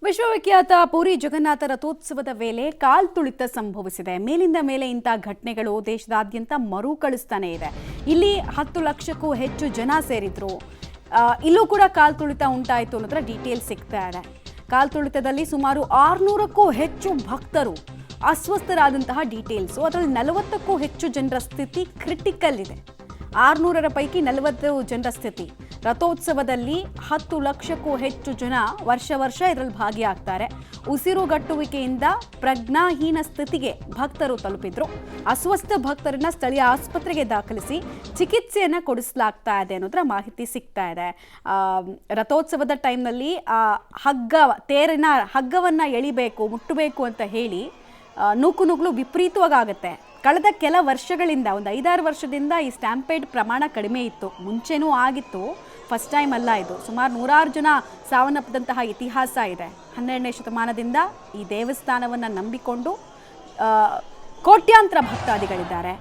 ವಿಶ್ವವಿಖ್ಯಾತ ಪುರಿ ಜಗನ್ನಾಥ ರಥೋತ್ಸವದ ವೇಳೆ ಕಾಲ್ತುಳಿತ ಸಂಭವಿಸಿದೆ. ಮೇಲಿಂದ ಮೇಲೆ ಇಂಥ ಘಟನೆಗಳು ದೇಶದಾದ್ಯಂತ ಮರುಕಳಿಸ್ತಾನೆ ಇದೆ. ಇಲ್ಲಿ 10 ಲಕ್ಷಕ್ಕೂ ಹೆಚ್ಚು ಜನ ಸೇರಿದ್ರು. ಇಲ್ಲೂ ಕೂಡ ಕಾಲ್ತುಳಿತ ಉಂಟಾಯಿತು ಅನ್ನೋದರ ಡೀಟೇಲ್ ಸಿಗ್ತಾ ಇದೆ. ಕಾಲ್ತುಳಿತದಲ್ಲಿ ಸುಮಾರು 600ಕ್ಕೂ ಹೆಚ್ಚು ಭಕ್ತರು ಅಸ್ವಸ್ಥರಾದಂತಹ ಡೀಟೇಲ್ಸು. ಅದರಲ್ಲಿ 40ಕ್ಕೂ ಹೆಚ್ಚು ಜನರ ಸ್ಥಿತಿ ಕ್ರಿಟಿಕಲ್ ಇದೆ. 600ರ ಪೈಕಿ 40 ಜನರ ಸ್ಥಿತಿ. ರಥೋತ್ಸವದಲ್ಲಿ 10 ಲಕ್ಷಕ್ಕೂ ಹೆಚ್ಚು ಜನ ವರ್ಷ ಇದರಲ್ಲಿ ಭಾಗಿಯಾಗ್ತಾರೆ. ಉಸಿರುಗಟ್ಟುವಿಕೆಯಿಂದ ಪ್ರಜ್ಞಾಹೀನ ಸ್ಥಿತಿಗೆ ಭಕ್ತರು ತಲುಪಿದ್ರು. ಅಸ್ವಸ್ಥ ಭಕ್ತರನ್ನ ಸ್ಥಳೀಯ ಆಸ್ಪತ್ರೆಗೆ ದಾಖಲಿಸಿ ಚಿಕಿತ್ಸೆಯನ್ನು ಕೊಡಿಸಲಾಗ್ತಾ ಇದೆ ಅನ್ನೋದರ ಮಾಹಿತಿ ಸಿಗ್ತಾ ಇದೆ. ರಥೋತ್ಸವದ ಟೈಮ್ನಲ್ಲಿ ತೇರಿನ ಹಗ್ಗವನ್ನು ಎಳಿಬೇಕು, ಮುಟ್ಟಬೇಕು ಅಂತ ಹೇಳಿ ನೂಕುನುಗ್ಲು ವಿಪರೀತವಾಗುತ್ತೆ. ಕಳೆದ ಕೆಲ ವರ್ಷಗಳಿಂದ ಒಂದು 5-6 ವರ್ಷದಿಂದ ಈ ಸ್ಟ್ಯಾಂಪೇಡ್ ಪ್ರಮಾಣ ಕಡಿಮೆ ಇತ್ತು. ಮುಂಚೆನೂ ಆಗಿತ್ತು, ಫಸ್ಟ್ ಟೈಮ್ ಅಲ್ಲ ಇದು. ಸುಮಾರು 100 ಜನ ಸಾವನ್ನಪ್ಪಿದಂತಹ ಇತಿಹಾಸ ಇದೆ. 12ನೇ ಶತಮಾನದಿಂದ ಈ ದೇವಸ್ಥಾನವನ್ನು ನಂಬಿಕೊಂಡು ಕೋಟ್ಯಾಂತರ ಭಕ್ತಾದಿಗಳಿದ್ದಾರೆ.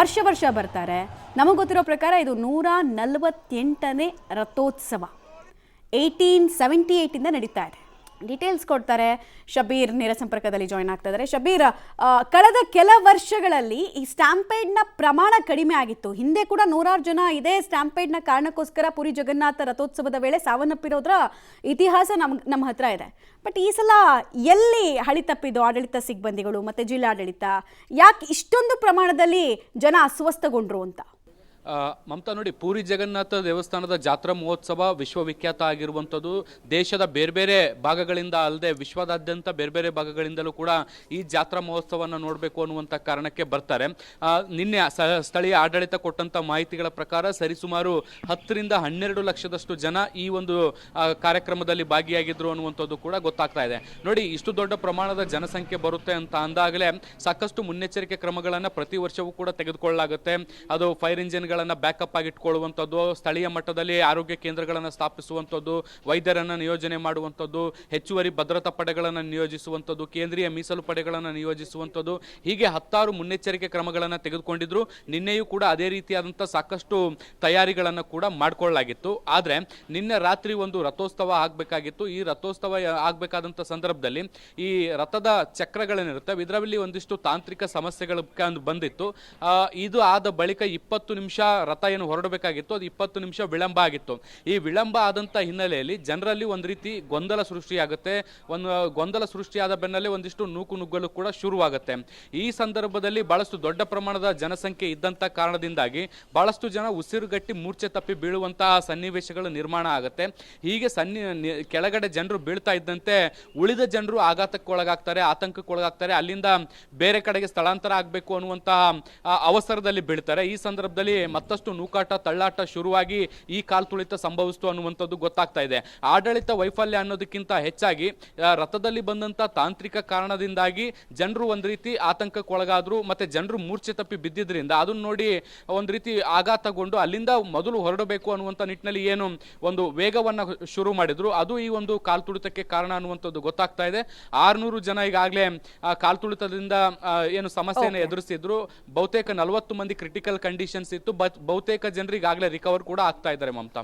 ವರ್ಷ ಬರ್ತಾರೆ. ನಮಗೆ ಗೊತ್ತಿರೋ ಪ್ರಕಾರ ಇದು 148ನೇ ರಥೋತ್ಸವ 1878ಇಂದ ನಡೀತಾ ಇದೆ. ಡೀಟೇಲ್ಸ್ ಕೊಡ್ತಾರೆ ಶಬೀರ್, ನೇರ ಸಂಪರ್ಕದಲ್ಲಿ ಜಾಯ್ನ್ ಆಗ್ತಾ ಇದ್ದಾರೆ. ಶಬೀರ್, ಕಳೆದ ಕೆಲ ವರ್ಷಗಳಲ್ಲಿ ಈ ಸ್ಟ್ಯಾಂಪೇಡ್ನ ಪ್ರಮಾಣ ಕಡಿಮೆ ಆಗಿತ್ತು. ಹಿಂದೆ ಕೂಡ 100 ಜನ ಇದೇ ಸ್ಟ್ಯಾಂಪೇಡ್ನ ಕಾರಣಕ್ಕೋಸ್ಕರ ಪುರಿ ಜಗನ್ನಾಥ ರಥೋತ್ಸವದ ವೇಳೆ ಸಾವನ್ನಪ್ಪಿರೋದ್ರ ಇತಿಹಾಸ ನಮ್ಮ ಹತ್ರ ಇದೆ. ಬಟ್ ಈ ಸಲ ಎಲ್ಲಿ ಹಳಿ ತಪ್ಪಿದ್ದು ಆಡಳಿತ ಸಿಬ್ಬಂದಿಗಳು ಮತ್ತು ಜಿಲ್ಲಾಡಳಿತ? ಯಾಕೆ ಇಷ್ಟೊಂದು ಪ್ರಮಾಣದಲ್ಲಿ ಜನ ಅಸ್ವಸ್ಥಗೊಂಡ್ರು ಅಂತ? ಮಮತಾ, ನೋಡಿ, ಪೂರಿ ಜಗನ್ನಾಥ ದೇವಸ್ಥಾನದ ಜಾತ್ರಾ ಮಹೋತ್ಸವ ವಿಶ್ವವಿಖ್ಯಾತ ಆಗಿರುವಂಥದ್ದು. ದೇಶದ ಬೇರೆ ಬೇರೆ ಭಾಗಗಳಿಂದ ಅಲ್ಲದೆ ವಿಶ್ವದಾದ್ಯಂತ ಬೇರೆ ಬೇರೆ ಭಾಗಗಳಿಂದಲೂ ಕೂಡ ಈ ಜಾತ್ರಾ ಮಹೋತ್ಸವವನ್ನು ನೋಡಬೇಕು ಅನ್ನುವಂಥ ಕಾರಣಕ್ಕೆ ಬರ್ತಾರೆ. ನಿನ್ನೆ ಸ್ಥಳೀಯ ಆಡಳಿತ ಕೊಟ್ಟಂಥ ಮಾಹಿತಿಗಳ ಪ್ರಕಾರ ಸರಿಸುಮಾರು 10ರಿಂದ 12 ಲಕ್ಷದಷ್ಟು ಜನ ಈ ಒಂದು ಕಾರ್ಯಕ್ರಮದಲ್ಲಿ ಭಾಗಿಯಾಗಿದ್ರು ಅನ್ನುವಂಥದ್ದು ಕೂಡ ಗೊತ್ತಾಗ್ತಾ ಇದೆ. ನೋಡಿ, ಇಷ್ಟು ದೊಡ್ಡ ಪ್ರಮಾಣದ ಜನಸಂಖ್ಯೆ ಬರುತ್ತೆ ಅಂತ ಅಂದಾಗಲೇ ಸಾಕಷ್ಟು ಮುನ್ನೆಚ್ಚರಿಕೆ ಕ್ರಮಗಳನ್ನು ಪ್ರತಿ ವರ್ಷವೂ ಕೂಡ ತೆಗೆದುಕೊಳ್ಳಲಾಗುತ್ತೆ. ಅದು ಫೈರ್ ಇಂಜಿನ್ ಬ್ಯಾಕಪ್ ಆಗಿ ಇಟ್ಕೊಳ್ಳುವಂಥದ್ದು, ಸ್ಥಳೀಯ ಮಟ್ಟದಲ್ಲಿ ಆರೋಗ್ಯ ಕೇಂದ್ರಗಳನ್ನು ಸ್ಥಾಪಿಸುವಂಥದ್ದು, ವೈದ್ಯರನ್ನು ನಿಯೋಜನೆ ಮಾಡುವಂಥದ್ದು, ಹೆಚ್ಚುವರಿ ಭದ್ರತಾ ಪಡೆಗಳನ್ನು ನಿಯೋಜಿಸುವಂಥದ್ದು, ಕೇಂದ್ರೀಯ ಮೀಸಲು ಪಡೆಗಳನ್ನು ನಿಯೋಜಿಸುವಂಥದ್ದು, ಹೀಗೆ 10 ಮುನ್ನೆಚ್ಚರಿಕೆ ಕ್ರಮಗಳನ್ನು ತೆಗೆದುಕೊಂಡಿದ್ರು. ನಿನ್ನೆಯೂ ಕೂಡ ಅದೇ ರೀತಿಯಾದಂಥ ಸಾಕಷ್ಟು ತಯಾರಿಗಳನ್ನು ಕೂಡ ಮಾಡಿಕೊಳ್ಳಲಾಗಿತ್ತು. ಆದರೆ ನಿನ್ನೆ ರಾತ್ರಿ ಒಂದು ರಥೋತ್ಸವ ಆಗಬೇಕಾಗಿತ್ತು. ಈ ರಥೋತ್ಸವ ಆಗಬೇಕಾದಂಥ ಸಂದರ್ಭದಲ್ಲಿ ಈ ರಥದ ಚಕ್ರಗಳೇನಿರುತ್ತೆ ಇದರಲ್ಲಿ ಒಂದಿಷ್ಟು ತಾಂತ್ರಿಕ ಸಮಸ್ಯೆಗಳು ಬಂದಿತ್ತು. ಇದು ಆದ ಬಳಿಕ 20 ನಿಮಿಷ ರಥ ಏನು ಹೊರಡಬೇಕಾಗಿತ್ತು, ಅದು 20 ನಿಮಿಷ ವಿಳಂಬ ಆಗಿತ್ತು. ಈ ವಿಳಂಬ ಆದಂಥ ಹಿನ್ನೆಲೆಯಲ್ಲಿ ಜನರಲ್ಲಿ ಒಂದು ರೀತಿ ಗೊಂದಲ ಸೃಷ್ಟಿಯಾಗುತ್ತೆ. ಗೊಂದಲ ಸೃಷ್ಟಿಯಾದ ಬೆನ್ನಲ್ಲೇ ಒಂದಿಷ್ಟು ನೂಕುನುಗ್ಗಲು ಕೂಡ ಶುರುವಾಗುತ್ತೆ. ಈ ಸಂದರ್ಭದಲ್ಲಿ ಬಹಳಷ್ಟು ದೊಡ್ಡ ಪ್ರಮಾಣದ ಜನಸಂಖ್ಯೆ ಇದ್ದಂಥ ಕಾರಣದಿಂದಾಗಿ ಬಹಳಷ್ಟು ಜನ ಉಸಿರುಗಟ್ಟಿ ಮೂರ್ಛೆ ತಪ್ಪಿ ಬೀಳುವಂತಹ ಸನ್ನಿವೇಶಗಳು ನಿರ್ಮಾಣ ಆಗುತ್ತೆ. ಹೀಗೆ ಕೆಳಗಡೆ ಜನರು ಬೀಳ್ತಾ ಇದ್ದಂತೆ ಉಳಿದ ಜನರು ಆಘಾತಕ್ಕೊಳಗಾಗ್ತಾರೆ, ಆತಂಕಕ್ಕೊಳಗಾಗ್ತಾರೆ. ಅಲ್ಲಿಂದ ಬೇರೆ ಕಡೆಗೆ ಸ್ಥಳಾಂತರ ಆಗಬೇಕು ಅನ್ನುವಂತಹ ಅವಸರದಲ್ಲಿ ಬೀಳ್ತಾರೆ. ಈ ಸಂದರ್ಭದಲ್ಲಿ ಮತ್ತಷ್ಟು ನೂಕಾಟ ತಳ್ಳಾಟ ಶುರುವಾಗಿ ಈ ಕಾಲ್ತುಳಿತ ಸಂಭವಿಸ್ತು ಅನ್ನುವಂಥದ್ದು ಗೊತ್ತಾಗ್ತಾ ಇದೆ. ಆಡಳಿತ ವೈಫಲ್ಯ ಅನ್ನೋದಕ್ಕಿಂತ ಹೆಚ್ಚಾಗಿ ರಥದಲ್ಲಿ ಬಂದಂಥ ತಾಂತ್ರಿಕ ಕಾರಣದಿಂದಾಗಿ ಜನರು ಒಂದು ರೀತಿ ಆತಂಕಕ್ಕೊಳಗಾದ್ರು. ಮತ್ತೆ ಜನರು ಮೂರ್ಛೆ ತಪ್ಪಿ ಬಿದ್ದಿದ್ರಿಂದ ಅದನ್ನು ನೋಡಿ ಒಂದು ರೀತಿ ಆಘಾತಗೊಂಡು ಅಲ್ಲಿಂದ ಮೊದಲು ಹೊರಡಬೇಕು ಅನ್ನುವಂಥ ನಿಟ್ಟಿನಲ್ಲಿ ಏನು ಒಂದು ವೇಗವನ್ನು ಶುರು ಮಾಡಿದ್ರು, ಅದು ಈ ಒಂದು ಕಾಲ್ತುಳಿತಕ್ಕೆ ಕಾರಣ ಅನ್ನುವಂಥದ್ದು ಗೊತ್ತಾಗ್ತಾ ಇದೆ. 600 ಜನ ಈಗಾಗಲೇ ಕಾಲ್ತುಳಿತದಿಂದ ಏನು ಸಮಸ್ಯೆಯನ್ನು ಎದುರಿಸಿದ್ರು. ಬಹುತೇಕ 40 ಮಂದಿ ಕ್ರಿಟಿಕಲ್ ಕಂಡೀಷನ್ಸ್ ಇತ್ತು. ಬಹುತೇಕ ಜನರಿಗಾಗಲೇ ರಿಕವರ್ ಕೂಡ ಆಗ್ತಾ ಇದ್ದಾರೆ. ಮಮತಾ,